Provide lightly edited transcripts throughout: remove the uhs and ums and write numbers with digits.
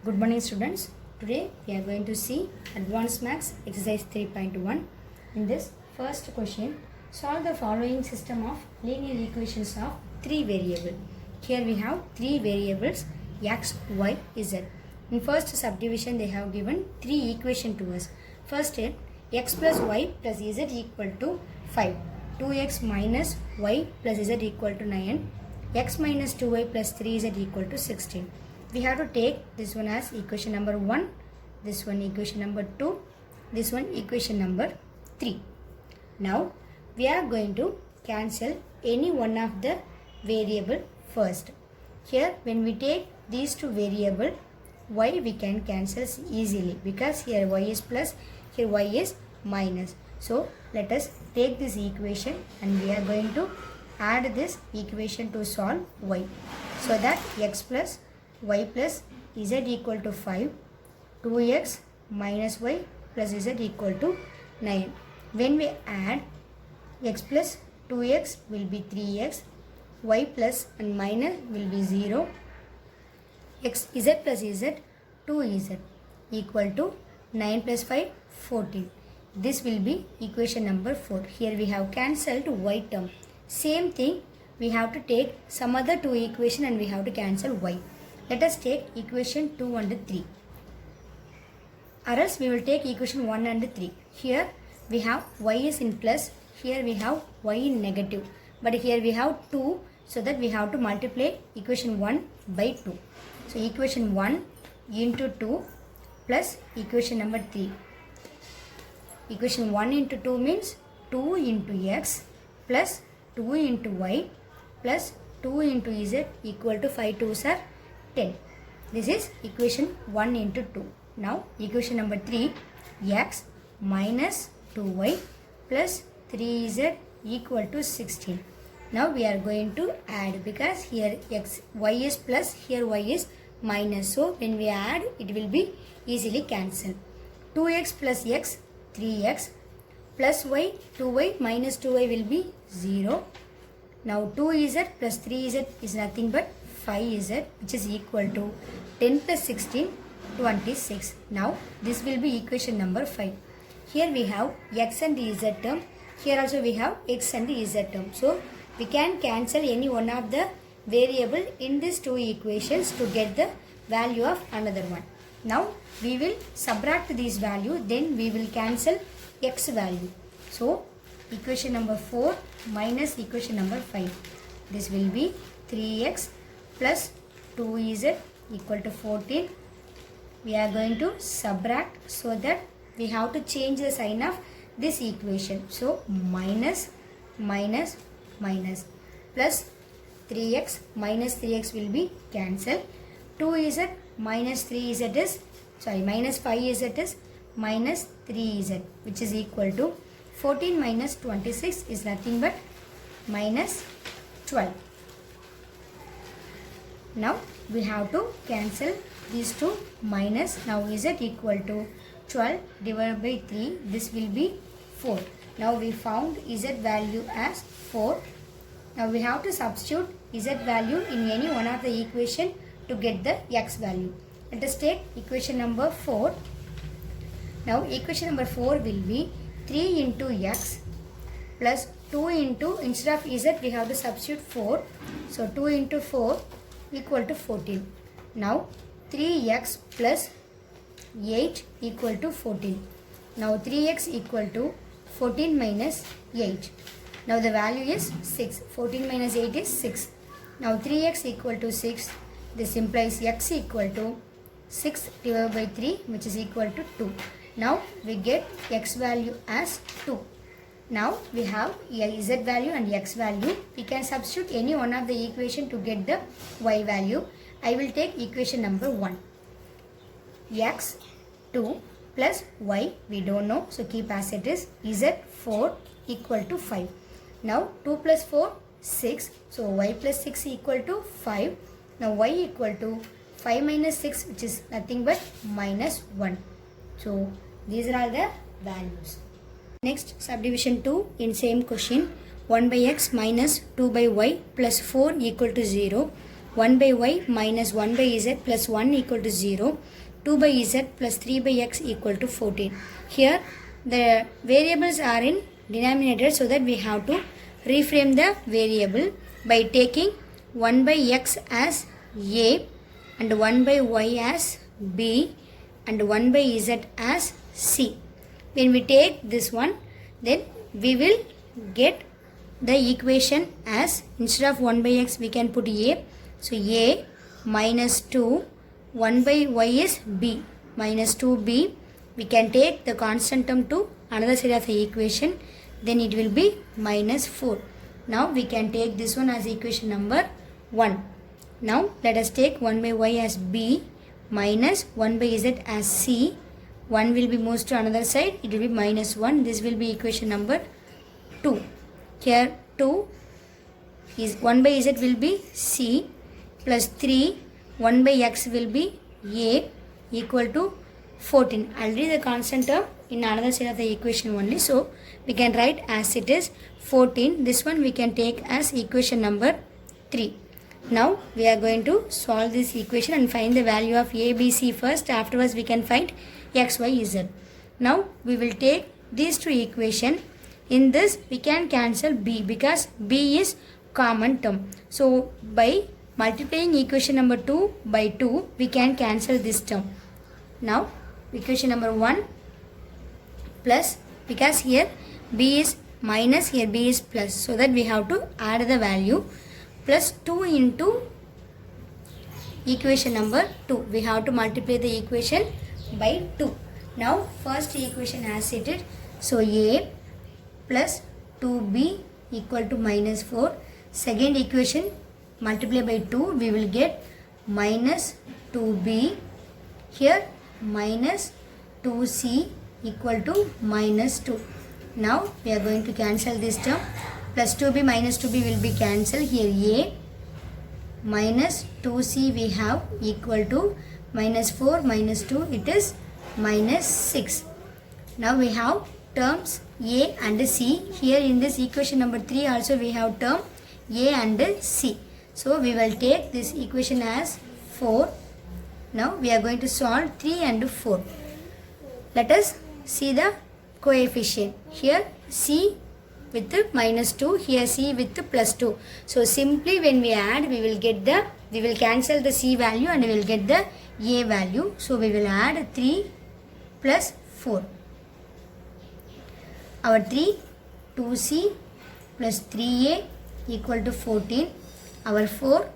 Good morning students. Today we are going to see Advanced Maths exercise 3.1. In this first question, solve the following system of linear equations of three variables. Here we have three variables x, y, z. In first subdivision they have given three equations to us. First is x plus y plus z equal to 5. 2x minus y plus z equal to 9. X minus 2y plus 3z equal to 16. We have to take this one as equation number 1, this one equation number 2, this one equation number 3. Now we are going to cancel any one of the variable first. Here when we take these two variable, y we can cancel easily because here y is plus, here y is minus. So let us take this equation and we are going to add this equation to solve y. So that x plus y plus z equal to 5, 2x minus y plus z equal to 9. When we add, x plus 2x will be 3x, y plus and minus will be 0, z plus z 2z equal to 9 plus 5, 14. This will be equation number 4. Here we have cancelled y term. Same thing, we have to take some other two equation and we have to cancel y. Let us take equation 2 and 3. Or else we will take equation 1 and 3. Here we have y is in plus, here we have y in negative. But here we have 2, so that we have to multiply equation 1 by 2. So equation 1 into 2 plus equation number 3. Equation 1 into 2 means 2 into x plus 2 into y plus 2 into z equal to 5 2s are 10. This is equation 1 into 2. Now equation number 3, x minus 2y plus 3z equal to 16. Now we are going to add because here y is plus, here y is minus. So when we add, it will be easily cancelled. 2x plus x, 3x plus y, 2y minus 2y will be 0. Now 2z plus 3z is nothing but 5z, which is equal to 10 plus 16, 26. Now this will be equation number 5. Here we have x and z term. Here also we have x and z term. So we can cancel any one of the variable in these two equations to get the value of another one. Now we will subtract this value, then we will cancel x value. So equation number 4 minus equation number 5. This will be 3x plus 2z equal to 14. We are going to subtract, so that we have to change the sign of this equation. So minus minus minus plus 3x minus 3x will be cancelled. 2z minus 3z is minus 5z is minus 3z, which is equal to 14 minus 26 is nothing but minus 12. Now we have to cancel these two minus. Now z equal to 12 divided by 3. This will be 4. Now we found z value as 4. Now we have to substitute z value in any one of the equation to get the x value. Let us take equation number 4. Now equation number 4 will be 3 into x plus 2 into, instead of z we have to substitute 4. So 2 into 4 equal to 14. Now 3x plus 8 equal to 14. Now 3x equal to 14 minus 8. Now the value is 6. 14 minus 8 is 6. Now 3x equal to 6. This implies x equal to 6 divided by 3, which is equal to 2. Now we get x value as 2. Now we have z value and x value. We can substitute any one of the equation to get the y value. I will take equation number 1. X 2 plus y we don't know, so keep as it is. Z 4 equal to 5. Now 2 plus 4 6. So y plus 6 equal to 5. Now y equal to 5 minus 6, which is nothing but minus 1. So these are all the values. Next subdivision 2 in same question. 1 by x minus 2 by y plus 4 equal to 0. 1 by y minus 1 by z plus 1 equal to 0, 2 by z plus 3 by x equal to 14. Here the variables are in denominator, so that we have to reframe the variable by taking 1 by x as a and 1 by y as b and 1 by z as c. When we take this one, then we will get the equation as, instead of 1 by x we can put a. So a minus 2, 1 by y is b minus 2b. We can take the constant term to another side of the equation, then it will be minus 4. Now we can take this one as equation number 1. Now let us take 1 by y as b minus 1 by z as c. 1 will be moved to another side, it will be minus 1. This will be equation number 2. Here 2 is 1 by z will be c plus 3, 1 by x will be a equal to 14. Already the constant term in another side of the equation only, so we can write as it is 14. This one we can take as equation number 3. Now we are going to solve this equation and find the value of a, b, c first. Afterwards we can find x, y, z. Now we will take these two equations. In this we can cancel b because b is common term. So by multiplying equation number 2 by 2 we can cancel this term. Now equation number 1 plus, because here b is minus, here b is plus, so that we have to add the value, plus 2 into equation number 2. We have to multiply the equation by 2. Now first equation as it is, so a plus 2b equal to minus 4. Second equation multiply by 2, we will get minus 2b. Here minus 2c equal to minus 2. Now we are going to cancel this term. Plus 2b minus 2b will be cancelled. Here a minus 2c we have equal to minus 4 minus 2, it is minus 6. Now we have terms a and c. Here in this equation number 3 also we have term a and c. So we will take this equation as 4. Now we are going to solve 3 and 4. Let us see the coefficient. Here c with minus 2, here c with plus 2. So simply when we add, we will cancel the c value and we will get the a value. So we will add 3 plus 4. Our 3, 2c plus 3a equal to 14. Our 4,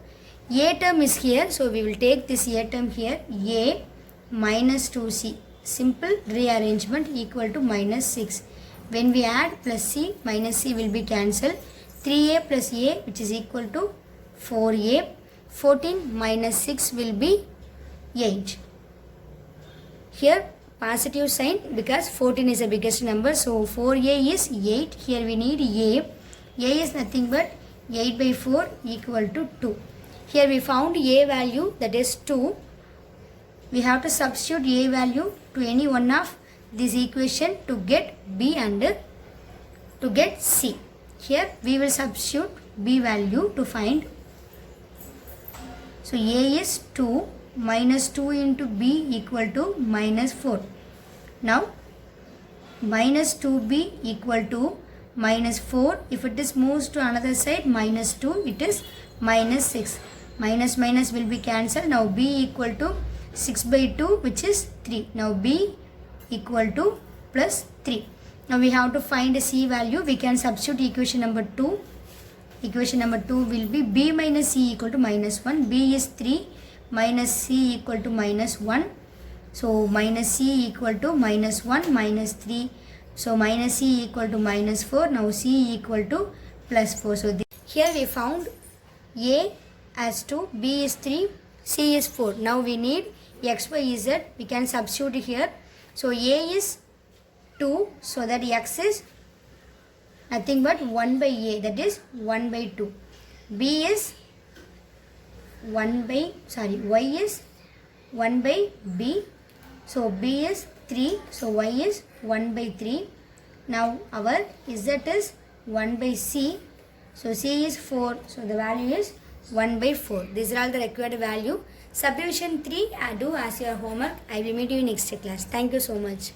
a term is here, so we will take this a term here, a minus 2c. Simple rearrangement equal to minus 6. When we add plus c, minus c will be cancelled. 3a plus a, which is equal to 4a. 14 minus 6 will be 8. Here positive sign because 14 is the biggest number. So 4a is 8. Here we need a. A is nothing but 8 by 4 equal to 2. Here we found a value, that is 2. We have to substitute a value to any one of this equation to get b and to get c. Here we will substitute b value to find. So a is 2, minus 2 into b equal to minus 4. Now minus 2b equal to minus 4. If it is moves to another side, minus 2, it is minus 6. Minus minus will be cancelled. Now b equal to 6 by 2, which is 3. Now b equal to plus 3. Now we have to find a c value. We can substitute equation number 2. Equation number 2 will be b minus c equal to minus 1. b is 3 minus c equal to minus 1. So minus c equal to minus 1 minus 3. So minus c equal to minus 4. Now c equal to plus 4. So here we found a as 2, b is 3, c is 4. Now we need x, y, z. We can substitute here. So a is 2, so that x is nothing but 1 by a, that is 1 by 2. B is y is 1 by b. So b is 3, so y is 1 by 3. Now our z is 1 by c. So c is 4, so the value is 1 by 4. These are all the required value. Subdivision 3, do as your homework. I will meet you in next class. Thank you so much.